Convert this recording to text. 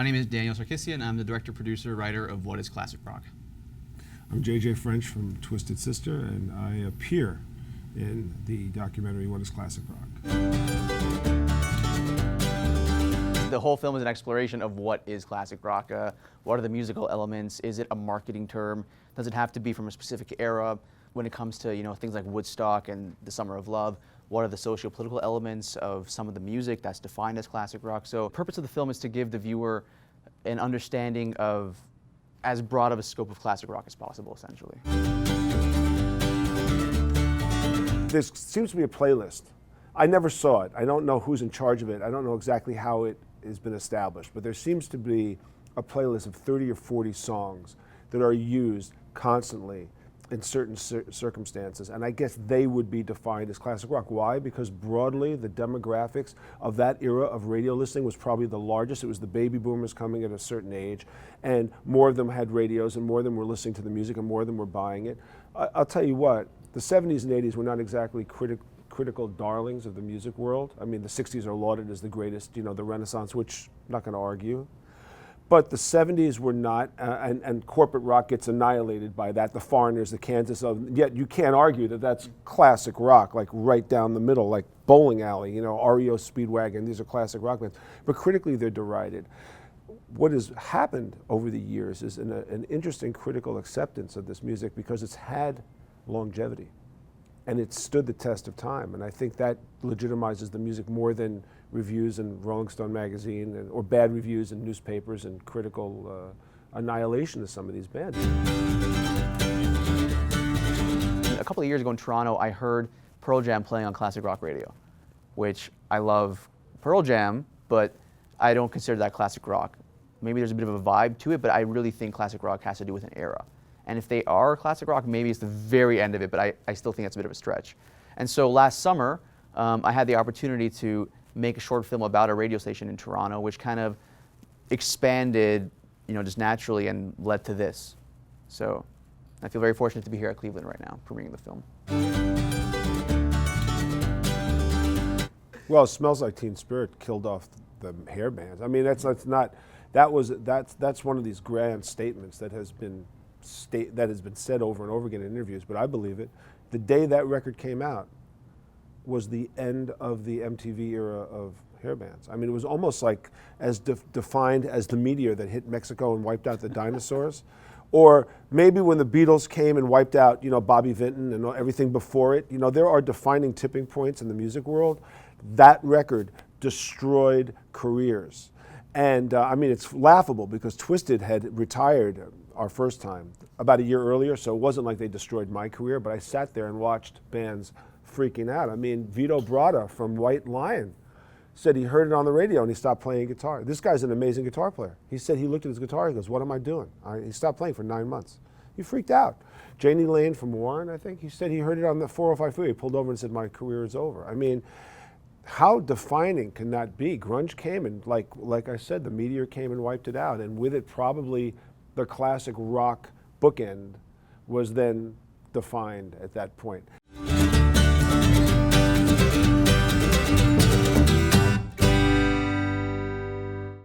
name is Daniel Sarkissian. I'm the director, producer, writer of What is Classic Rock. I'm J.J. French from Twisted Sister, and I appear in the documentary What is Classic Rock. The whole film is an exploration of what is classic rock. What are the musical elements? Is it a marketing term? Does it have to be from a specific era? When it comes to things like Woodstock and the Summer of Love, what are the socio-political elements of some of the music that's defined as classic rock? So the purpose of the film is to give the viewer an understanding of as broad of a scope of classic rock as possible, essentially. There seems to be a playlist. I never saw it. I don't know who's in charge of it. I don't know exactly how it has been established, but there seems to be a playlist of 30 or 40 songs that are used constantly in certain circumstances, and I guess they would be defined as classic rock. Why? Because broadly, the demographics of that era of radio listening was probably the largest. It was the baby boomers coming at a certain age, and more of them had radios, and more of them were listening to the music, and more of them were buying it. I'll tell you what, the 70s and 80s were not exactly critical darlings of the music world. I mean, the 60s are lauded as the greatest, the Renaissance, which I'm not going to argue. But the 70s were not, and corporate rock gets annihilated by that. The Foreigners, the Kansas, yet you can't argue that that's classic rock, like right down the middle, like Bowling Alley, REO Speedwagon, these are classic rock bands. But critically, they're derided. What has happened over the years is an interesting critical acceptance of this music because it's had longevity and it stood the test of time. And I think that legitimizes the music more than reviews in Rolling Stone magazine or bad reviews in newspapers and critical annihilation of some of these bands. A couple of years ago in Toronto, I heard Pearl Jam playing on classic rock radio, which I love Pearl Jam, but I don't consider that classic rock. Maybe there's a bit of a vibe to it, but I really think classic rock has to do with an era. And if they are classic rock, maybe it's the very end of it, but I still think that's a bit of a stretch. And so last summer, I had the opportunity to make a short film about a radio station in Toronto, which kind of expanded, just naturally and led to this. So I feel very fortunate to be here at Cleveland right now, premiering the film. Well, Smells Like Teen Spirit killed off the hair bands. I mean, that's one of these grand statements that has been said over and over again in interviews, but I believe it. The day that record came out was the end of the MTV era of hair bands. I mean, it was almost like as defined as the meteor that hit Mexico and wiped out the dinosaurs. Or maybe when the Beatles came and wiped out, Bobby Vinton and everything before it. There are defining tipping points in the music world. That record destroyed careers. And I mean, it's laughable because Twisted had retired our first time about a year earlier, so it wasn't like they destroyed my career, but I sat there and watched bands freaking out. I mean, Vito Bratta from White Lion said he heard it on the radio and he stopped playing guitar. This guy's an amazing guitar player. He said he looked at his guitar, he goes, "What am I doing?" He stopped playing for 9 months. He freaked out. Janie Lane from Warren, I think, he said he heard it on the 405 freeway. He pulled over and said, "My career is over." I mean, how defining can that be? Grunge came and, like I said, the meteor came and wiped it out, and with it probably the classic rock bookend was then defined at that point.